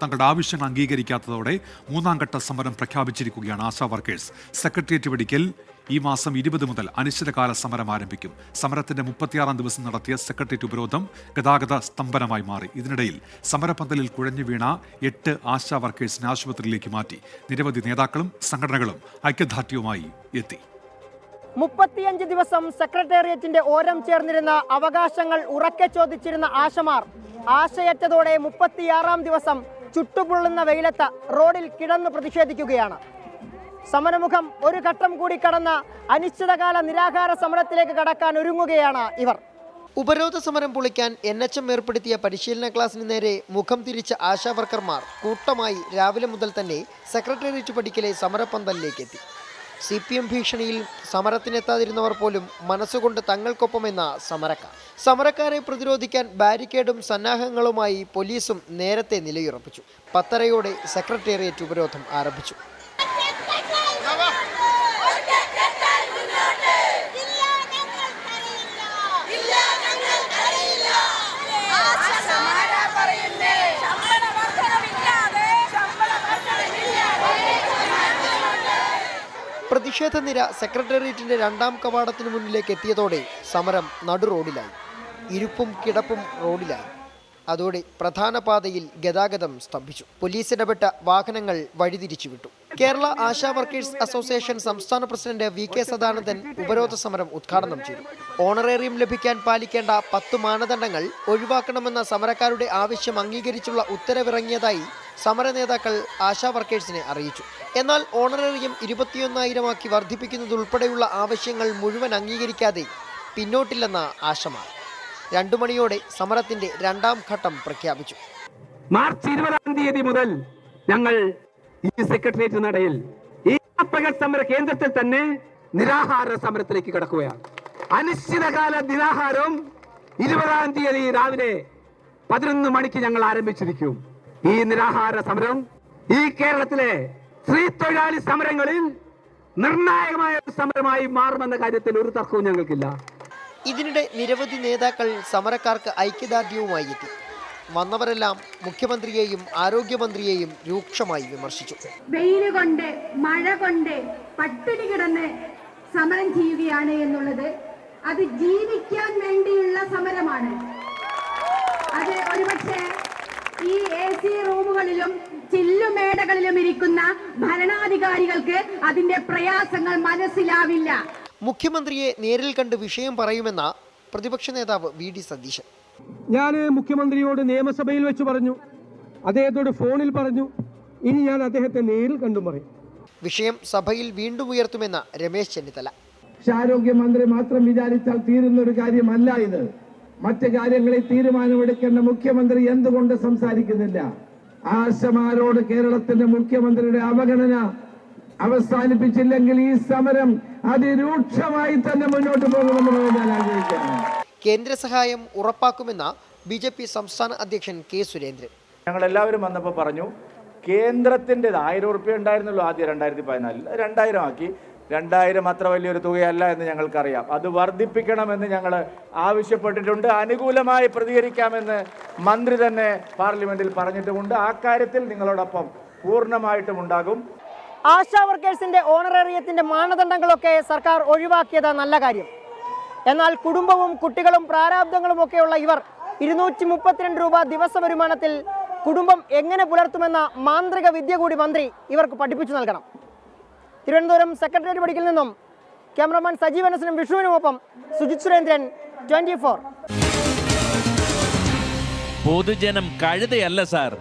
തങ്ങളുടെ ആവശ്യങ്ങൾ അംഗീകരിക്കാത്തതോടെ മൂന്നാം ഘട്ട സമരം പ്രഖ്യാപിച്ചിരിക്കുകയാണ് ആശാ വർക്കേഴ്സ്. സെക്രട്ടേറിയറ്റ് പടിക്കൽ ഈ മാസം 20 മുതൽ അനിശ്ചിതകാല സമരം ആരംഭിക്കും. സമരത്തിന്റെ 36ാം ദിവസം നടത്തിയ സെക്രട്ടേറിയറ്റ് ഉപരോധം ഗതാഗത സ്തംഭനമായി മാറി. ഇതിനിടയിൽ സമരപന്തലിൽ കുഴഞ്ഞു വീണ 8 ആശാ വർക്കേഴ്സിനെ ആശുപത്രിയിലേക്ക് മാറ്റി. നിരവധി നേതാക്കളും സംഘടനകളും ഐക്യദാർഢ്യവുമായി എത്തി. 35 ദിവസം സെക്രട്ടേറിയറ്റിന്റെ ഓരം ചേർന്നിരുന്ന അവകാശങ്ങൾ ഉറക്കെ ചോദിച്ചിരുന്ന ആശമാർ ആശയറ്റതോടെ 36ാം ദിവസം ചുട്ടുപൊള്ളുന്ന വെയിലത്ത് റോഡിൽ കിടന്നു പ്രതിഷേധിക്കുകയാണ്. സമരമുഖം ഒരു ഘട്ടം കൂടി കടന്ന അനിശ്ചിതകാല നിരാഹാര സമരത്തിലേക്ക് കടക്കാൻ ഒരുങ്ങുകയാണ് ഇവർ. ഉപരോധ സമരം പൊളിക്കാൻ NHM ഏർപ്പെടുത്തിയ പരിശീലന ക്ലാസിന് നേരെ മുഖം തിരിച്ച ആശാ വർക്കർമാർ കൂട്ടമായി രാവിലെ മുതൽ തന്നെ സെക്രട്ടേറിയറ്റ് പടിക്കലെ സമരപന്തലിലേക്ക് എത്തി. CPM ഭീഷണിയിൽ സമരത്തിനെത്താതിരുന്നവർ പോലും മനസ്സുകൊണ്ട് തങ്ങൾക്കൊപ്പമെന്ന സമരക്കാർ. സമരക്കാരെ പ്രതിരോധിക്കാൻ ബാരിക്കേഡും സന്നാഹങ്ങളുമായി പോലീസും നേരത്തെ നിലയുറപ്പിച്ചു. 10:30 സെക്രട്ടേറിയറ്റ് ഉപരോധം ആരംഭിച്ചു. പ്രതിഷേധ നിര സെക്രട്ടേറിയറ്റിന്റെ 2ാം കവാടത്തിന് മുന്നിലേക്ക് എത്തിയതോടെ സമരം നടുറോഡിലായി. ഇരുപ്പും കിടപ്പും റോഡിലായി. അതോടെ പ്രധാന പാതയിൽ ഗതാഗതം സ്തംഭിച്ചു. പോലീസ് ഇടപെട്ട വാഹനങ്ങൾ വഴിതിരിച്ചുവിട്ടു. കേരള ആശാ വർക്കേഴ്സ് അസോസിയേഷൻ സംസ്ഥാന പ്രസിഡന്റ് VK സദാനന്ദൻ ഉപരോധ സമരം ഉദ്ഘാടനം ചെയ്തു. ഓണറേറിയം ലഭിക്കാൻ പാലിക്കേണ്ട 10 മാനദണ്ഡങ്ങൾ ഒഴിവാക്കണമെന്ന സമരക്കാരുടെ ആവശ്യം അംഗീകരിച്ചുള്ള ഉത്തരവിറങ്ങിയതായി സമര നേതാക്കൾ ആശാ വർക്കേഴ്സിനെ അറിയിച്ചു. എന്നാൽ ഓണറേറിയം 21,000 വർദ്ധിപ്പിക്കുന്നതുൾപ്പെടെയുള്ള ആവശ്യങ്ങൾ മുഴുവൻ അംഗീകരിക്കാതെ പിന്നോട്ടില്ലെന്ന ആശമാർ 2 മണിയോടെ സമരത്തിന്റെ 2ാം ഘട്ടം പ്രഖ്യാപിച്ചു. മാർച്ച് 20-ാം തീയതി മുതൽ ഞങ്ങൾ ഈ സെക്രട്ടേറിയറ്റ് നടയിൽ ഈ പകൽ സമര കേന്ദ്രത്തിൽ തന്നെ നിരാഹാര സമരത്തിലേക്ക് കടക്കുകയാണ്. അനിശ്ചിതകാല നിരാഹാരം 20-ാം തീയതി രാവിലെ 11 മണിക്ക് ഞങ്ങൾ ആരംഭിച്ചിരിക്കും. ഈ നിരാഹാര സമരം ഈ കേരളത്തിലെ സ്ത്രീ തൊഴിലാളി സമരങ്ങളിൽ നിർണായകമായ സമരമായി മാറുമെന്ന കാര്യത്തിൽ ഒരു തർക്കവും ഞങ്ങൾക്കില്ല. ഇതിനിടെ നിരവധി നേതാക്കൾ സമരക്കാർക്ക് ഐക്യദാർഢ്യവുമായി എത്തി. വന്നവരെല്ലാം മുഖ്യമന്ത്രിയെയും ആരോഗ്യമന്ത്രിയെയും രൂക്ഷമായി വിമർശിച്ചു. വെയില് കൊണ്ട് മഴ കൊണ്ട് പട്ടിണി കിടന്ന് സമരം ചെയ്യുകയാണ് എന്നുള്ളത് അത് ജീവിക്കാൻ വേണ്ടിയുള്ള സമരമാണ്. അത് ഒരുപക്ഷെ ഈ AC റൂമുകളിലും ചില്ലുമേടകളിലും ഇരിക്കുന്ന ഭരണാധികാരികൾക്ക് അതിന്റെ പ്രയാസങ്ങൾ മനസ്സിലാവില്ല. മുഖ്യമന്ത്രിയെ നേരിൽ കണ്ട് വിഷയം പറയുമെന്ന പ്രതിപക്ഷ നേതാവ് VD സതീശൻ. ഞാൻ മുഖ്യമന്ത്രിയോട് നിയമസഭയിൽ വെച്ച് പറഞ്ഞു, അദ്ദേഹത്തോട് ഫോണിൽ പറഞ്ഞു, ഇനി ഞാൻ അദ്ദേഹത്തെ നേരിൽ കണ്ടും പറയും. വിഷയം സഭയിൽ വീണ്ടും ഉയർത്തുമെന്ന രമേശ് ചെന്നിത്തല. ആരോഗ്യമന്ത്രി മാത്രം വിചാരിച്ചാൽ തീരുന്ന ഒരു കാര്യമല്ല ഇത്. മറ്റ് കാര്യങ്ങളിൽ തീരുമാനമെടുക്കേണ്ട മുഖ്യമന്ത്രി എന്തുകൊണ്ട് സംസാരിക്കുന്നില്ല? ആശമാരോട് കേരളത്തിന്റെ മുഖ്യമന്ത്രിയുടെ അവഗണന അവസാനിപ്പിച്ചില്ലെങ്കിൽ ഈ സമരം അതിരൂക്ഷമായി തന്നെ മുന്നോട്ട് പോകുമെന്ന് ഞാൻ ആഗ്രഹിക്കുന്നു. കേന്ദ്ര സഹായം ഉറപ്പാക്കുമെന്ന BJP സംസ്ഥാന അധ്യക്ഷൻ K. സുരേന്ദ്രൻ. ഞങ്ങൾ എല്ലാവരും വന്നപ്പോൾ പറഞ്ഞു, കേന്ദ്രത്തിൻ്റെ 1000 രൂപ ഉണ്ടായിരുന്നല്ലോ ആദ്യം 2014, 2000 ആക്കി. 2000 അത്ര വലിയൊരു തുകയല്ല എന്ന് ഞങ്ങൾക്കറിയാം. അത് വർദ്ധിപ്പിക്കണമെന്ന് ഞങ്ങൾ ആവശ്യപ്പെട്ടിട്ടുണ്ട്. അനുകൂലമായി പ്രതികരിക്കാമെന്ന് മന്ത്രി തന്നെ പാർലമെന്റിൽ പറഞ്ഞിട്ടുമുണ്ട്. ആ കാര്യത്തിൽ നിങ്ങളോടൊപ്പം പൂർണ്ണമായിട്ടും ഉണ്ടാകും. ആശാ വർക്കേഴ്സിന്റെ ഓണറേറിയത്തിന്റെ മാനദണ്ഡങ്ങളൊക്കെ സർക്കാർ ഒഴിവാക്കിയത് നല്ല കാര്യം. എന്നാൽ കുടുംബവും കുട്ടികളും പ്രാരാബ്ദങ്ങളും ഒക്കെയുള്ള ഇവർ 232 രൂപ ദിവസ വരുമാനത്തിൽ കുടുംബം എങ്ങനെ പുലർത്തുമെന്ന മാന്ത്രിക വിദ്യ കൂടി മന്ത്രി ഇവർക്ക് പഠിപ്പിച്ചു നൽകണം. തിരുവനന്തപുരം സെക്രട്ടേറിയറ്റ് പടിക്കൽ നിന്നും ക്യാമറമാൻ സജീവനസിനും വിഷ്ണുവിനുമൊപ്പം സുജിത് സുരേന്ദ്രൻ, 24. പൊതുജനം കഴുതയല്ല സാർ.